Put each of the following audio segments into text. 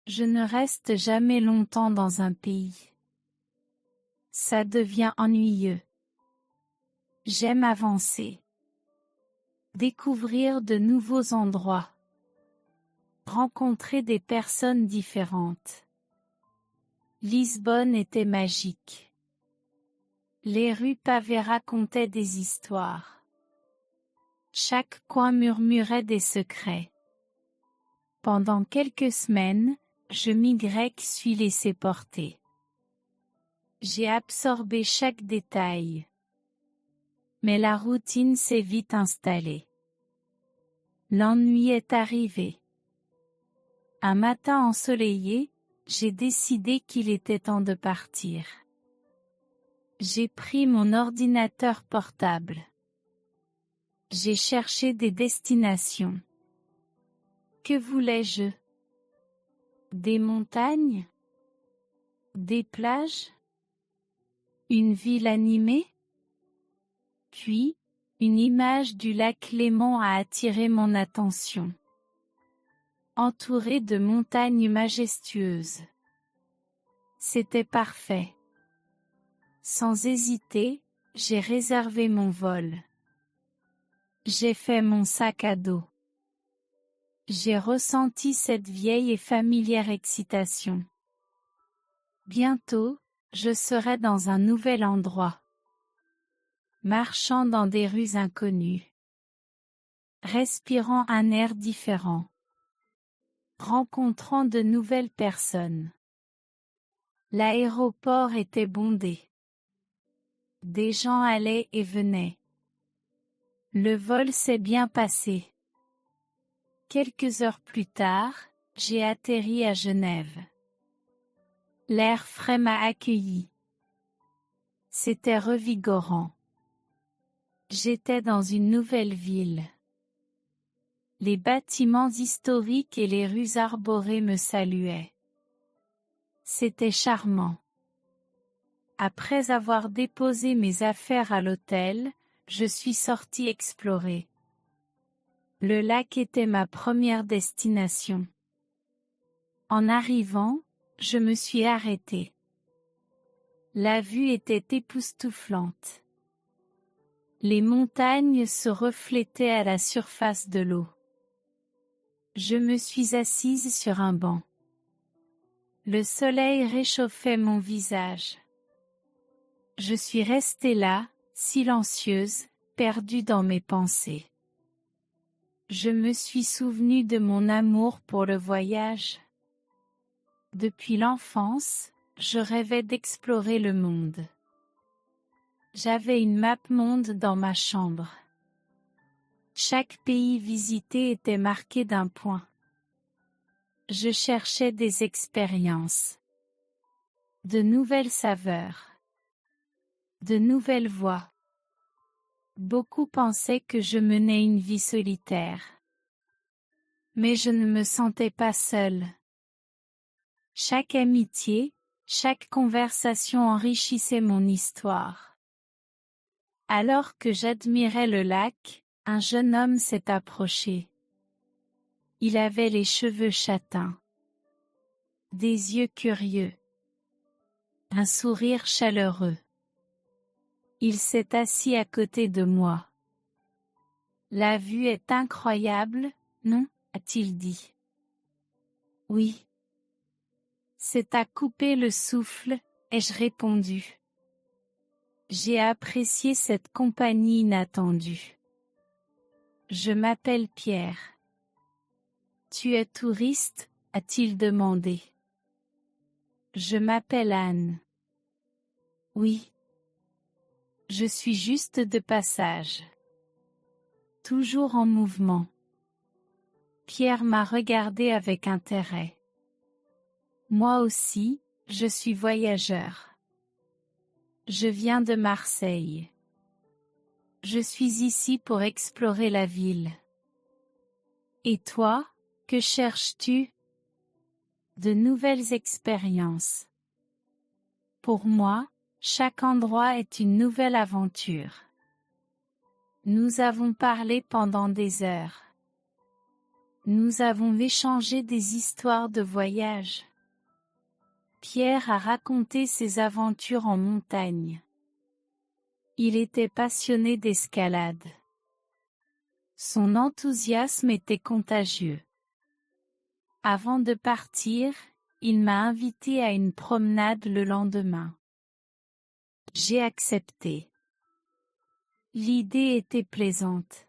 Je ne reste jamais longtemps dans un pays. Ça devient ennuyeux. J'aime avancer. Découvrir de nouveaux endroits. Rencontrer des personnes différentes. Lisbonne était magique. Les rues pavées racontaient des histoires. Chaque coin murmurait des secrets. Pendant quelques semaines, je suis laissé porter. J'ai absorbé chaque détail. Mais la routine s'est vite installée. L'ennui est arrivé. Un matin ensoleillé, j'ai décidé qu'il était temps de partir. J'ai pris mon ordinateur portable. J'ai cherché des destinations. Que voulais-je? Des montagnes? Des plages? Une ville animée? Puis, une image du lac Léman a attiré mon attention. Entouré de montagnes majestueuses. C'était parfait. Sans hésiter, j'ai réservé mon vol. J'ai fait mon sac à dos. J'ai ressenti cette vieille et familière excitation. Bientôt, je serai dans un nouvel endroit. Marchant dans des rues inconnues. Respirant un air différent. Rencontrant de nouvelles personnes. L'aéroport était bondé. Des gens allaient et venaient. Le vol s'est bien passé. Quelques heures plus tard, j'ai atterri à Genève. L'air frais m'a accueilli. C'était revigorant. J'étais dans une nouvelle ville. Les bâtiments historiques et les rues arborées me saluaient. C'était charmant. Après avoir déposé mes affaires à l'hôtel, je suis sorti explorer. Le lac était ma première destination. En arrivant, je me suis arrêté. La vue était époustouflante. Les montagnes se reflétaient à la surface de l'eau. Je me suis assise sur un banc. Le soleil réchauffait mon visage. Je suis restée là, silencieuse, perdue dans mes pensées. Je me suis souvenue de mon amour pour le voyage. Depuis l'enfance, je rêvais d'explorer le monde. J'avais une map monde dans ma chambre. Chaque pays visité était marqué d'un point. Je cherchais des expériences. De nouvelles saveurs. De nouvelles voies. Beaucoup pensaient que je menais une vie solitaire. Mais je ne me sentais pas seule. Chaque amitié, chaque conversation enrichissait mon histoire. Alors que j'admirais le lac, un jeune homme s'est approché. Il avait les cheveux châtains. Des yeux curieux. Un sourire chaleureux. Il s'est assis à côté de moi. La vue est incroyable, non? A-t-il dit. Oui. C'est à couper le souffle, ai-je répondu. J'ai apprécié cette compagnie inattendue. Je m'appelle Pierre. Tu es touriste? A-t-il demandé. Je m'appelle Anne. Oui. Je suis juste de passage. Toujours en mouvement. Pierre m'a regardé avec intérêt. Moi aussi, je suis voyageur. Je viens de Marseille. Je suis ici pour explorer la ville. Et toi, que cherches-tu? De nouvelles expériences. Pour moi, chaque endroit est une nouvelle aventure. Nous avons parlé pendant des heures. Nous avons échangé des histoires de voyage. Pierre a raconté ses aventures en montagne. Il était passionné d'escalade. Son enthousiasme était contagieux. Avant de partir, il m'a invité à une promenade le lendemain. J'ai accepté. L'idée était plaisante.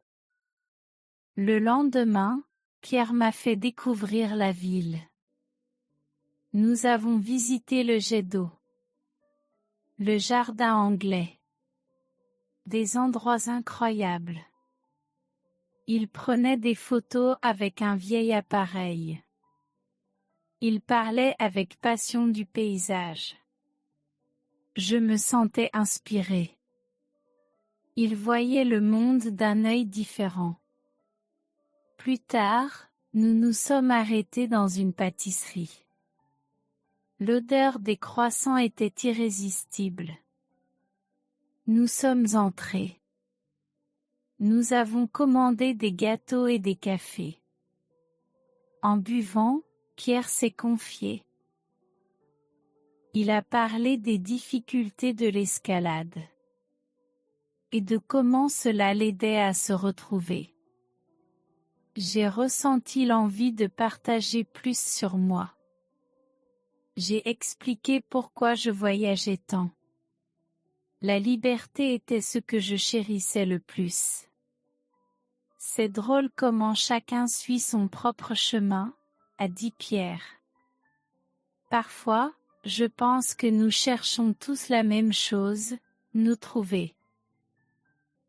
Le lendemain, Pierre m'a fait découvrir la ville. Nous avons visité le jet d'eau, le jardin anglais. Des endroits incroyables. Il prenait des photos avec un vieil appareil. Il parlait avec passion du paysage. Je me sentais inspirée. Il voyait le monde d'un œil différent. Plus tard, nous nous sommes arrêtés dans une pâtisserie. L'odeur des croissants était irrésistible. Nous sommes entrés. Nous avons commandé des gâteaux et des cafés. En buvant, Pierre s'est confié. Il a parlé des difficultés de l'escalade et de comment cela l'aidait à se retrouver. J'ai ressenti l'envie de partager plus sur moi. J'ai expliqué pourquoi je voyageais tant. La liberté était ce que je chérissais le plus. C'est drôle comment chacun suit son propre chemin, a dit Pierre. Parfois, je pense que nous cherchons tous la même chose, nous trouver.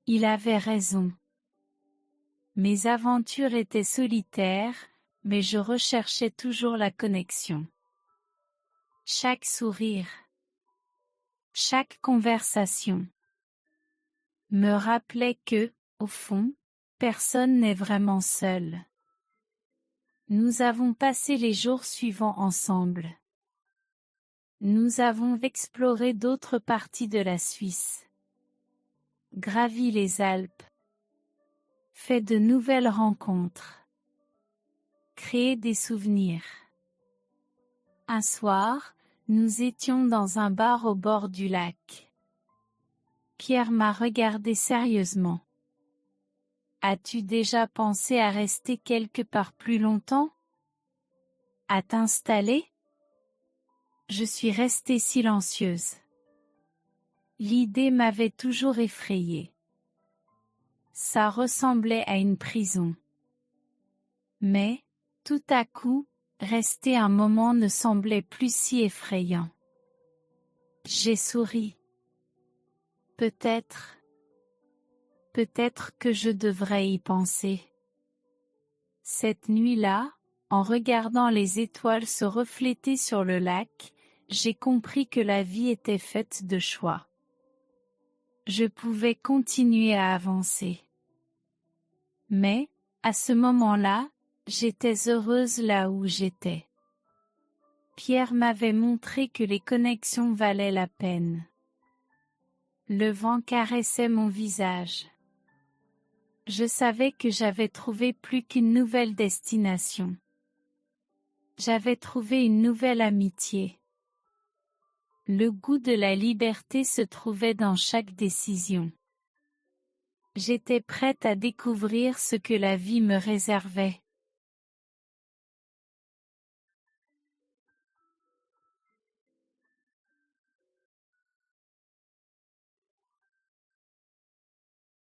Il avait raison. Mes aventures étaient solitaires, mais je recherchais toujours la connexion. Chaque sourire, chaque conversation me rappelait que, au fond, personne n'est vraiment seul. Nous avons passé les jours suivants ensemble. Nous avons exploré d'autres parties de la Suisse, gravi les Alpes, fait de nouvelles rencontres, créé des souvenirs. Un soir, nous étions dans un bar au bord du lac. Pierre m'a regardé sérieusement. As-tu déjà pensé à rester quelque part plus longtemps? À t'installer? Je suis restée silencieuse. L'idée m'avait toujours effrayée. Ça ressemblait à une prison. Mais, tout à coup, rester un moment ne semblait plus si effrayant. J'ai souri. Peut-être que je devrais y penser. Cette nuit-là, en regardant les étoiles se refléter sur le lac, j'ai compris que la vie était faite de choix. Je pouvais continuer à avancer. Mais, à ce moment-là, j'étais heureuse là où j'étais. Pierre m'avait montré que les connexions valaient la peine. Le vent caressait mon visage. Je savais que j'avais trouvé plus qu'une nouvelle destination. J'avais trouvé une nouvelle amitié. Le goût de la liberté se trouvait dans chaque décision. J'étais prête à découvrir ce que la vie me réservait.